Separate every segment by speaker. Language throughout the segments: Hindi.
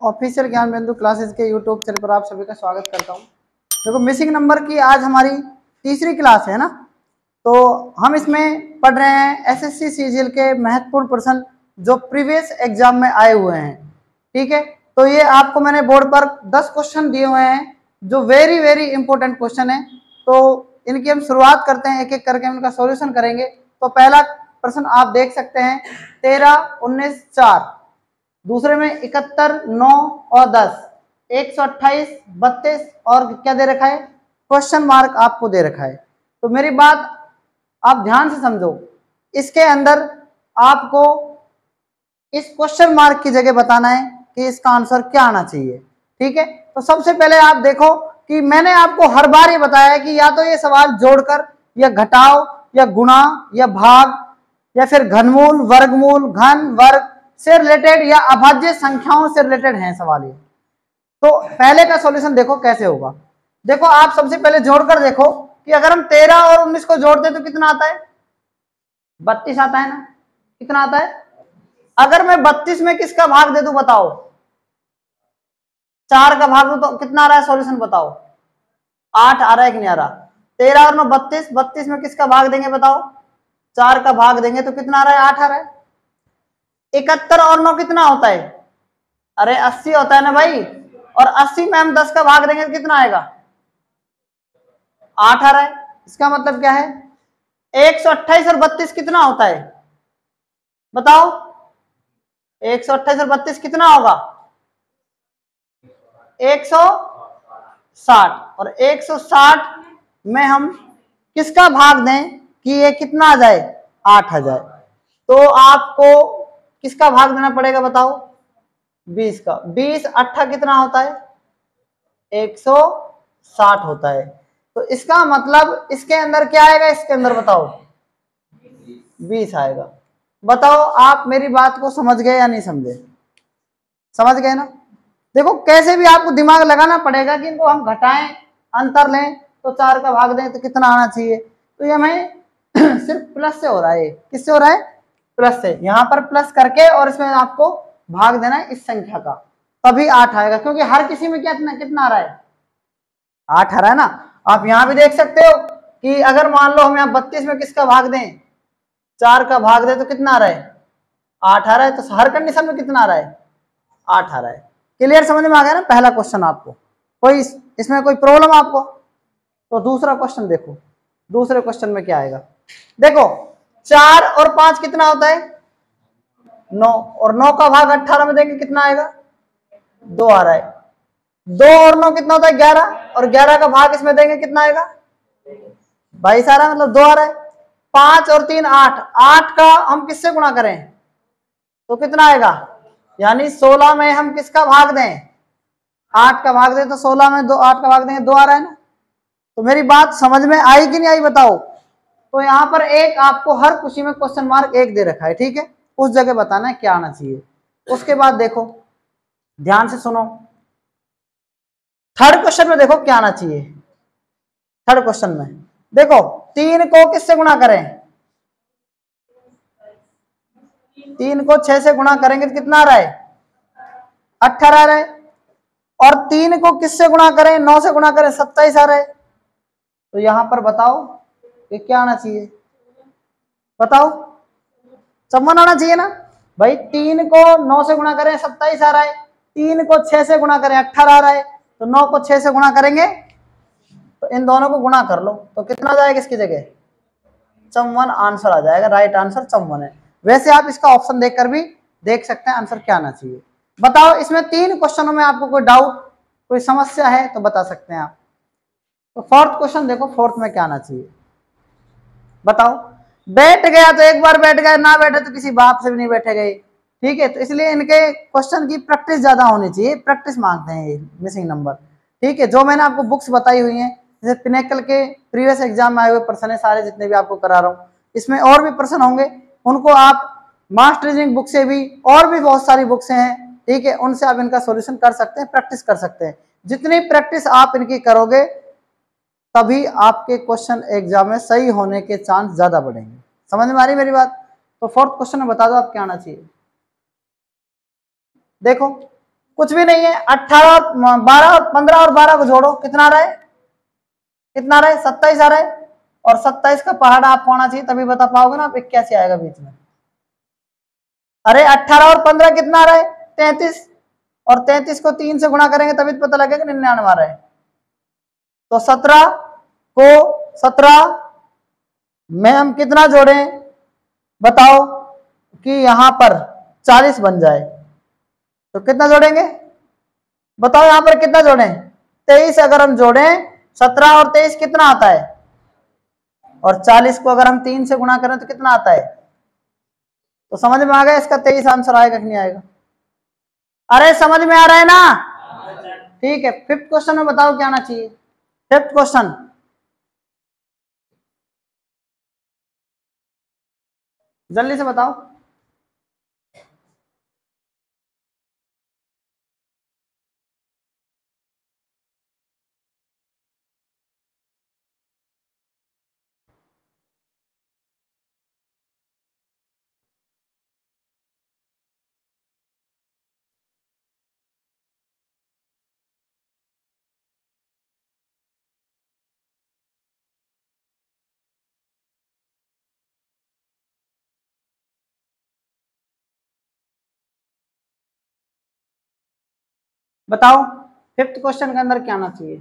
Speaker 1: ऑफिशियल ज्ञान बिंदु क्लासेस के यूट्यूब चैनल पर आप सभी का स्वागत करता हूं। देखो मिसिंग नंबर की आज हमारी तीसरी क्लास है ना, तो हम इसमें पढ़ रहे हैं एसएससी सीजीएल के महत्वपूर्ण प्रश्न जो प्रीवियस एग्जाम में आए हुए हैं। ठीक है, तो ये आपको मैंने बोर्ड पर 10 क्वेश्चन दिए हुए हैं जो वेरी वेरी इंपॉर्टेंट क्वेश्चन है। तो इनकी हम शुरुआत करते हैं, एक एक करके हम इनका सॉल्यूशन करेंगे। तो पहला प्रश्न आप देख सकते हैं 13, 19, 4, दूसरे में 71, 9 और 10, 128, 32 और क्या दे रखा है, क्वेश्चन मार्क आपको दे रखा है। तो मेरी बात आप ध्यान से समझो, इसके अंदर आपको इस क्वेश्चन मार्क की जगह बताना है कि इसका आंसर क्या आना चाहिए। ठीक है, तो सबसे पहले आप देखो कि मैंने आपको हर बार ये बताया कि या तो ये सवाल जोड़कर या घटाओ या गुणा या भाग या फिर घनमूल, वर्गमूल, घन, वर्ग से रिलेटेड या अभाज्य संख्याओं से रिलेटेड है सवाल ये। तो पहले का सॉल्यूशन देखो कैसे होगा। देखो आप सबसे पहले जोड़कर देखो कि अगर हम 13 और 19 को जोड़ते तो कितना आता है, 32 आता है ना। कितना आता है? अगर मैं 32 में किसका भाग दे दूं बताओ, 4 का भाग दूं तो कितना आ रहा है, सॉल्यूशन बताओ। 8 आ रहा है कि नहीं आ रहा? 13 और 9 32, 32 में किसका भाग देंगे बताओ, 4 का भाग देंगे तो कितना आ रहा है, 8 आ रहा है। 71 और 9 कितना होता है, अरे 80 होता है ना भाई। और 80 में हम 10 का भाग देंगे तो कितना आएगा, 8 आ रहा है। इसका मतलब क्या है, 128 और 32 कितना होता है बताओ, 128 और 32 कितना होगा, 160। और 160 में हम किसका भाग दें कि ये कितना आ जाए, 8 आ जाए। तो आपको किसका भाग देना पड़ेगा बताओ, 20 का। 20 8 कितना होता है, 160 होता है। तो इसका मतलब इसके अंदर क्या आएगा, इसके अंदर बताओ 20 आएगा। बताओ आप मेरी बात को समझ गए या नहीं समझे, समझ गए ना। देखो कैसे भी आपको दिमाग लगाना पड़ेगा कि इनको हम घटाएं, अंतर लें तो 4 का भाग दें तो कितना आना चाहिए। तो ये हमें सिर्फ प्लस से हो रहा है। किससे हो रहा है, प्लस से। यहां पर प्लस करके और इसमें आपको भाग देना है इस संख्या का, तभी 8 आएगा। क्योंकि हर किसी में क्या कितना आ रहा है, 8 आ रहा है ना। आप यहां भी देख सकते हो कि अगर मान लो हम यहाँ 32 में किसका भाग दें, 4 का भाग दें तो कितना आ रहा है, 8 आ रहा है। तो हर कंडीशन में कितना आ रहा है, 8 आ रहा है। क्लियर, समझ में आ गया ना पहला क्वेश्चन आपको, कोई इसमें कोई प्रॉब्लम आपको। तो दूसरा क्वेश्चन देखो, दूसरे क्वेश्चन में क्या आएगा। देखो 4 और 5 कितना होता है, 9, और 9 का भाग 18 में देंगे कितना आएगा, 2 आ रहा है। 2 और 9 कितना होता है, 11, और 11 का भाग इसमें देंगे कितना आएगा, 22 आ रहा है, मतलब 2 आ रहा है। 5 और 3 8, 8 का हम किससे गुणा करें तो कितना आएगा, यानी 16 में हम किसका भाग दें, 8 का भाग दें तो 16 में 2, 8 का भाग देंगे 2 आ रहा है ना। तो मेरी बात समझ में आई कि नहीं आई बताओ। तो यहाँ पर एक आपको हर खुशी में क्वेश्चन मार्क 1 दे रखा है। ठीक है, उस जगह बताना है क्या आना चाहिए। उसके बाद देखो ध्यान से सुनो, थर्ड क्वेश्चन में देखो क्या आना चाहिए। थर्ड क्वेश्चन में देखो 3 को किससे गुणा करें, 3 को 6 से गुणा करेंगे तो कितना आ रहा है, 18 आ रहा है। और 3 को किससे गुणा करें, 9 से गुणा करें, 27 आ रहा है। तो यहां पर बताओ ये क्या आना चाहिए, बताओ 54 आना चाहिए ना भाई। 3 को 9 से गुणा करें 27 आ रहा है, 3 को 6 से गुणा करें 18 आ रहा है। तो 9 को 6 से गुणा करेंगे तो इन दोनों को गुणा कर लो तो कितना आ जाएगा इसकी जगह, 54 आंसर आ जाएगा। राइट आंसर 54 है। वैसे आप इसका ऑप्शन देखकर भी देख सकते हैं आंसर क्या आना चाहिए। बताओ इसमें 3 क्वेश्चनों में आपको कोई डाउट, कोई समस्या है तो बता सकते हैं आप। तो फोर्थ क्वेश्चन देखो, फोर्थ में क्या आना चाहिए बताओ। बैठ गया तो एक बार बैठ गया, ना बैठे तो किसी बाप से भी नहीं बैठे गए। ठीक है, तो इसलिए इनके क्वेश्चन की प्रैक्टिस ज्यादा होनी चाहिए, प्रैक्टिस मांगते हैं ये मिसिंग नंबर। ठीक है, जो मैंने आपको बुक्स बताई हुई हैं, जैसे पिनेकल के प्रीवियस एग्जाम में आए हुए प्रश्न है सारे जितने भी आपको करा रहा हूँ, इसमें और भी प्रश्न होंगे, उनको आप मास्टर रीजनिंग बुक से भी, और भी बहुत सारी बुक्स हैं, ठीक है, उनसे आप इनका सॉल्यूशन कर सकते हैं, प्रैक्टिस कर सकते हैं। जितनी प्रैक्टिस आप इनकी करोगे तभी आपके क्वेश्चन एग्जाम में सही होने के चांस ज्यादा बढ़ेंगे। समझ में आ रही मेरी बात। तो फोर्थ क्वेश्चन में बता दो आप क्या आना चाहिए। देखो कुछ भी नहीं है। 18 और 12 और 15 और 12 को जोड़ो, कितना आ रहा है, कितना आ रहा है, 27 आ रहा है। और 27 का पहाड़ा आपको आना चाहिए, तभी बता पाओगे ना आप। 81 आएगा बीच में। अरे 18 और 15 कितना आ रहा है, 33। और 33 को 3 से गुणा करेंगे तभी तो पता लगेगा 99 आ रहा है। तो 17 को 17 में हम कितना जोड़ें बताओ कि यहां पर 40 बन जाए, तो कितना जोड़ेंगे बताओ, यहां पर कितना जोड़ें, 23 अगर हम जोड़ें, 17 और 23 कितना आता है, और 40 को अगर हम 3 से गुणा करें तो कितना आता है। तो समझ में आ गया इसका 23 आंसर आएगा कि नहीं आएगा। अरे समझ में आ रहा है ना, ठीक है। फिफ्थ क्वेश्चन में बताओ क्या आना चाहिए। फिफ्थ क्वेश्चन, जल्दी से बताओ। बताओ फिफ्थ क्वेश्चन के अंदर क्या आना चाहिए।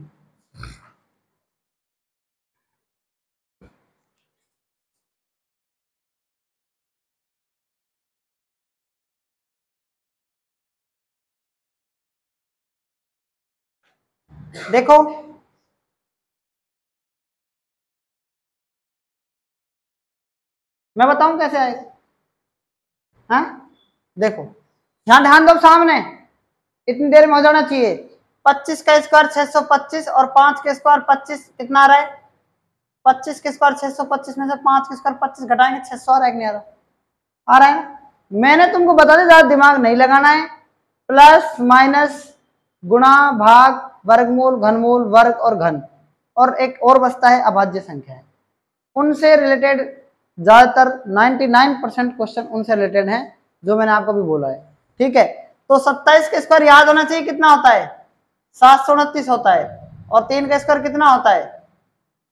Speaker 1: देखो मैं बताऊं कैसे आएगा, हाँ देखो ध्यान ध्यान दो सामने, इतनी देर में हो जाना चाहिए। 25 का स्क्वायर 625 और 5 के स्क्वायर 25 कितना आ रहा है, 25 के स्क्वायर 625 में से 5 के स्क्वायर 25 घटाएंगे 600 आ रहा है कि नहीं आ रहा, आ रहा है ना। मैंने तुमको बता दिया ज्यादा दिमाग नहीं लगाना है। प्लस माइनस गुणा भाग वर्गमूल घनमूल वर्ग और घन, और एक और बचता है अभाज्य संख्या है। उनसे रिलेटेड ज्यादातर 99% क्वेश्चन उनसे रिलेटेड हैं जो मैंने आपको भी बोला है, ठीक है। तो 27 का स्क्वायर याद होना चाहिए कितना होता है, 729 होता है। और 3 का स्क्वायर कितना होता है,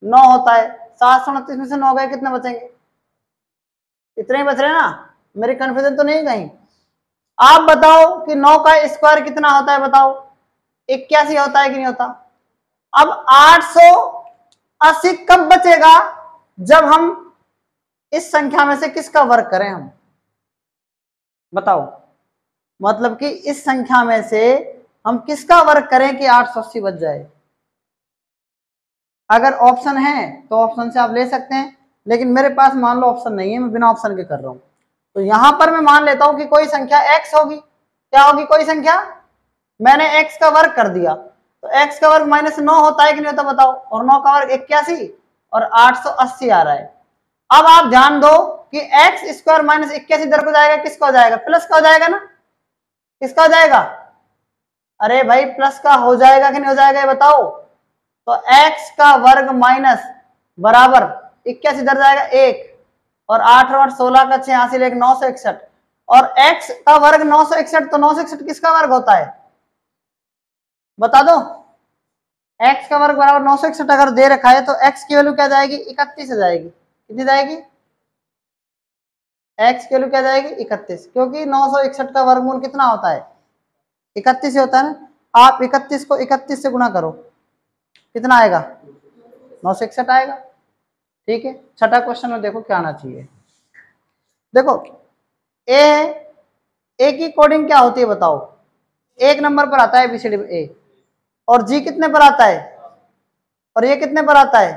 Speaker 1: 9 होता है। 729 में से 9 गए, कितने बचेंगे, इतने ही बच रहे ना, मेरी कंफ्यूजन तो नहीं कहीं। आप बताओ कि 9 का स्क्वायर कितना होता है, बताओ 81 होता है कि नहीं होता। अब 880 कब बचेगा, जब हम इस संख्या में से किसका वर्ग करें हम, बताओ। मतलब कि इस संख्या में से हम किसका वर्ग करें कि 880 बच जाए। अगर ऑप्शन है तो ऑप्शन से आप ले सकते हैं, लेकिन मेरे पास मान लो ऑप्शन नहीं है, मैं बिना ऑप्शन के कर रहा हूं। तो यहां पर मैं मान लेता हूं कि कोई संख्या x होगी, क्या होगी कोई संख्या, मैंने x का वर्ग कर दिया, तो x का वर्ग -9 होता है कि नहीं होता बताओ, और 9 का वर्ग 81 और 880 आ रहा है। अब आप ध्यान दो कि एक्स स्क्वायर -81 इधर को जाएगा, किसका हो जाएगा, प्लस का हो जाएगा ना, किसका हो जाएगा, अरे भाई प्लस का हो जाएगा कि नहीं हो जाएगा ये बताओ। तो x का वर्ग माइनस बराबर 81 इधर जाएगा 1, और 8 और 16 का 86 एक 961, और x का वर्ग 961, तो 961 किसका वर्ग होता है बता दो। x का वर्ग बराबर 961 अगर दे रखा है तो x की वैल्यू क्या जाएगी, 31 जाएगी। कितनी जाएगी, x की वैल्यू क्या जाएगी 31, क्योंकि 961 का वर्गमूल कितना होता है 31 से होता है ना। आप 31 को 31 से गुणा करो, कितना आएगा 961 आएगा, ठीक है। छठा क्वेश्चन में देखो क्या आना चाहिए। देखो ए की कोडिंग क्या होती है बताओ, 1 नंबर पर आता है एबीसीडी में ए, और जी कितने पर आता है, और ये कितने पर आता है,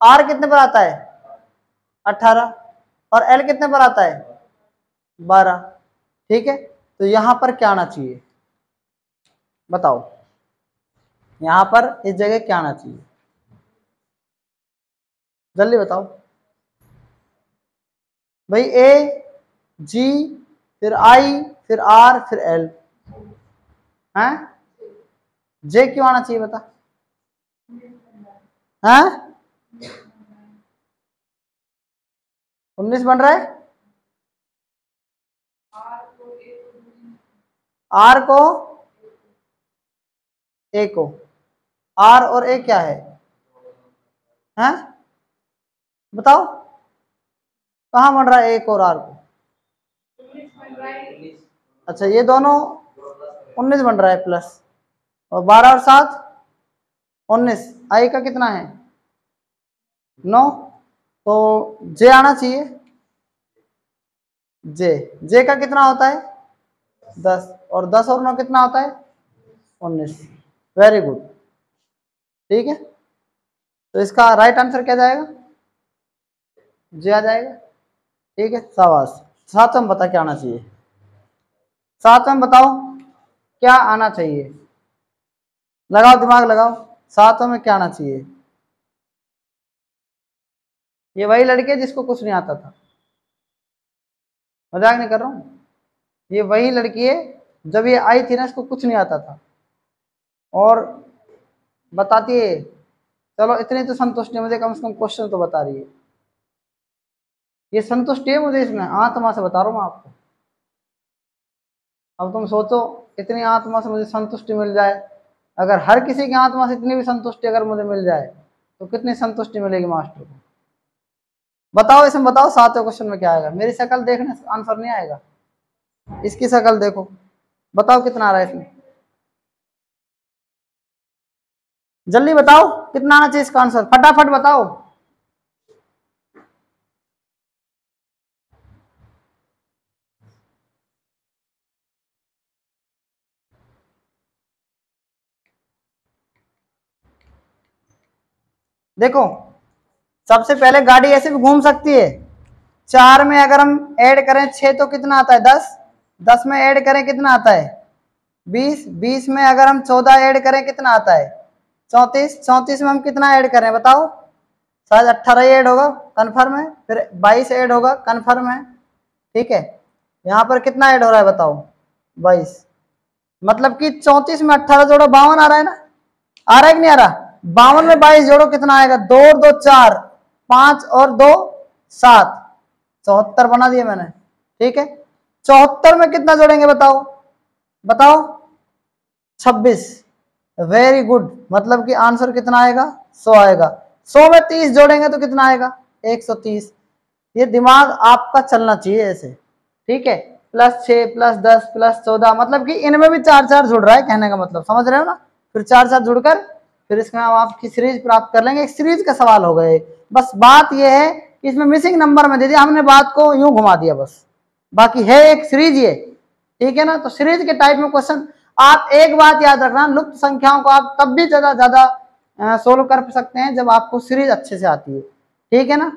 Speaker 1: आर कितने पर आता है 18, और एल कितने पर आता है 12, ठीक है। तो यहां पर क्या आना चाहिए बताओ, यहां पर इस जगह क्या आना चाहिए, जल्दी बताओ भाई। ए जी फिर आई फिर आर फिर एल, हैं जे क्यों आना चाहिए बता, हैं 19 बन रहा है, आर को ए को, आर और ए क्या है? हैं बताओ कहाँ बन रहा है एक और आर को? अच्छा ये दोनों 19 बन रहा है प्लस, और 12 और 7 19, आई का कितना है 9, तो जे आना चाहिए। जे का कितना होता है 10, और 10 और 9 कितना होता है 19। वेरी गुड, ठीक है। तो इसका राइट आंसर क्या जाएगा? जे आ जाएगा, ठीक है, शाबाश। सातवें बता क्या आना चाहिए? सातवें बताओ क्या आना चाहिए? लगाओ दिमाग लगाओ, सातवें में क्या आना चाहिए? ये वही लड़की है जिसको कुछ नहीं आता था, मजाक नहीं कर रहा हूँ। ये वही लड़की है, जब ये आई थी ना इसको कुछ नहीं आता था, और बताती है। चलो इतनी तो संतुष्टि मुझे, कम से कम क्वेश्चन तो बता रही है। ये संतुष्टि है मुझे इसमें, आत्मा से बता रहा हूँ मैं आपको। अब तुम सोचो, इतनी आत्मा से मुझे संतुष्टि मिल जाए, अगर हर किसी की आत्मा से इतनी भी संतुष्टि अगर मुझे मिल जाए तो कितनी संतुष्टि मिलेगी मास्टर को? बताओ इसमें, बताओ सातवें क्वेश्चन में क्या आएगा? मेरी शक्ल देखने से आंसर नहीं आएगा, इसकी शक्ल देखो, बताओ कितना आ रहा है इसमें, जल्दी बताओ कितना आना चाहिए इसका आंसर, फटाफट बताओ। देखो सबसे पहले गाड़ी ऐसे भी घूम सकती है। 4 में अगर हम ऐड करें 6 तो कितना आता है 10, 10 में ऐड करें कितना आता है 20, 20 में अगर हम 14 ऐड करें कितना आता है 34, 34 में हम कितना ऐड करें बताओ? शायद 18 ही ऐड होगा, कन्फर्म है। फिर 22 ऐड होगा, कन्फर्म है, ठीक है। यहाँ पर कितना ऐड हो रहा है बताओ? 22, मतलब कि 34 में 18 जोड़ो 52 आ रहा है ना, आ रहा है कि नहीं आ रहा? 52 में 22 जोड़ो कितना आएगा? 2 और 2 4, 5 और 2 7, 74 बना दिए मैंने, ठीक है। 74 में कितना जोड़ेंगे बताओ? बताओ 26, वेरी गुड, मतलब कि आंसर कितना आएगा 100 आएगा। 100 में 30 जोड़ेंगे तो कितना आएगा 130। ये दिमाग आपका चलना चाहिए ऐसे, ठीक है। +6 +10 +14, मतलब कि इनमें भी 4 4 जुड़ रहा है, कहने का मतलब समझ रहे हो ना। फिर 4 4 जुड़कर फिर इसमें हम आपकी सीरीज प्राप्त कर लेंगे। एक सीरीज का सवाल हो गए, बस बात यह है कि इसमें मिसिंग नंबर में दे दिया हमने, बात को यूं घुमा दिया बस, बाकी है एक सीरीज ये, ठीक है ना। तो सीरीज के टाइप में क्वेश्चन, आप एक बात याद रखना, लुप्त संख्याओं को आप तब भी ज्यादा सोल्व कर सकते हैं जब आपको सीरीज अच्छे से आती है, ठीक है ना।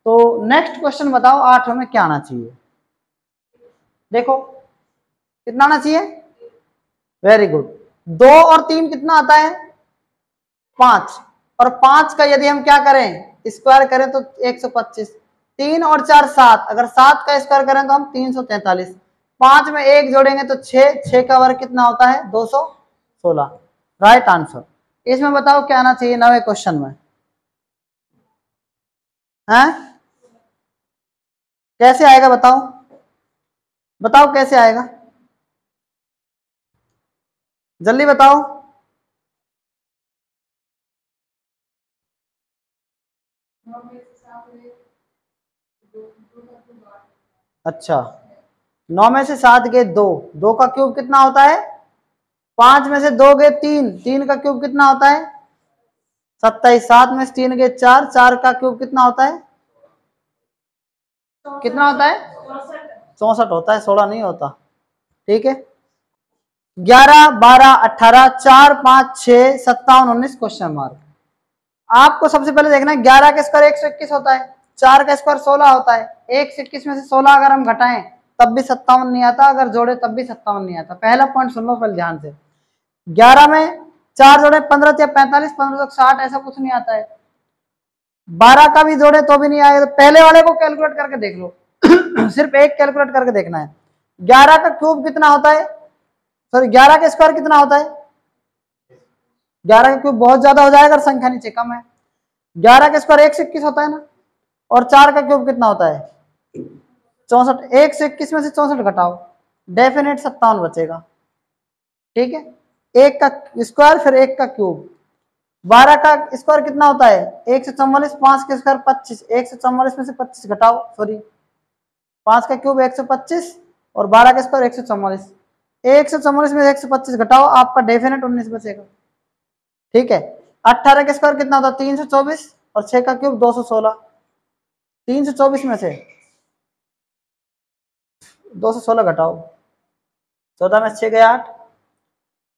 Speaker 1: तो नेक्स्ट क्वेश्चन बताओ 8 में क्या आना चाहिए? देखो कितना आना चाहिए, वेरी गुड। 2 और 3 कितना आता है 5, और 5 का यदि हम क्या करें स्क्वायर करें तो 125, 3 और 4 7, अगर 7 का स्क्वायर करें तो हम 343, 5 में 1 जोड़ेंगे तो 6, 6 का वर्ग कितना होता है 216, राइट आंसर। इसमें बताओ क्या आना चाहिए 9वें क्वेश्चन में? हैं कैसे आएगा बताओ, बताओ कैसे आएगा, जल्दी बताओ। अच्छा 9 में से 7 गए 2, 2 का क्यूब कितना होता है 5 में से 2 गए 3, 3 का क्यूब कितना होता है 27, 7 में से 3 गए 4, 4 का क्यूब कितना होता है, कितना होता है 64 होता है, 16 नहीं होता, ठीक है। 11 12 18 4 5 6 57 19 क्वेश्चन मार्क। आपको सबसे पहले देखना है 11 का स्क्वायर 121 होता है, 4 का स्क्वायर 16 होता है, 121 में से 16 अगर हम घटाएं तब भी 57 नहीं आता, अगर जोड़े तब भी 57 नहीं आता। पहला पॉइंट सुन लो पहले ध्यान से, 11 में 4 जोड़े 15 या 45, 15 तक 60, ऐसा कुछ नहीं आता है। 12 का भी जोड़े तो भी नहीं आएगा, तो पहले वाले को कैलकुलेट करके देख लो सिर्फ एक कैलकुलेट करके देखना है। 11 का क्यूब कितना होता है, सॉरी 11 का स्क्वायर कितना होता है, 11 का क्यूब बहुत ज्यादा हो जाएगा, संख्या नीचे कम है। 11 का स्क्वायर 121 होता है ना, और 4 का क्यूब कितना होता है 64, 121 में से 64 घटाओ, डेफिनेट 57 बचेगा, ठीक है, 1 का स्क्वायर फिर 1 का क्यूब। 12 का स्क्वायर कितना होता है 144, 5 का स्क्वायर 25, 144 में से 25 घटाओ, सॉरी 5 का क्यूब 125 और 12 का स्क्वायर 144, 144 में 125 घटाओ, आपका डेफिनेट 19 बचेगा। ठीक है, 18 का स्क्वायर कितना होता है 324 और 6 का क्यूब 216, 324 में से 216 घटाओ, 14 में 6 गए 8,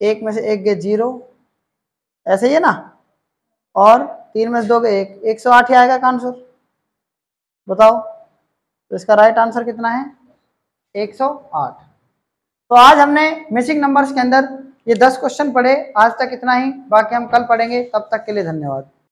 Speaker 1: 1 में से 1 गए 0, ऐसे ही है ना, और 3 में से 2 गए 1, 108 ही आएगा का आंसर। बताओ तो इसका राइट आंसर कितना है 108। तो आज हमने मिसिंग नंबर्स के अंदर ये 10 क्वेश्चन पढ़े, आज तक इतना ही, बाकी हम कल पढ़ेंगे। तब तक के लिए धन्यवाद।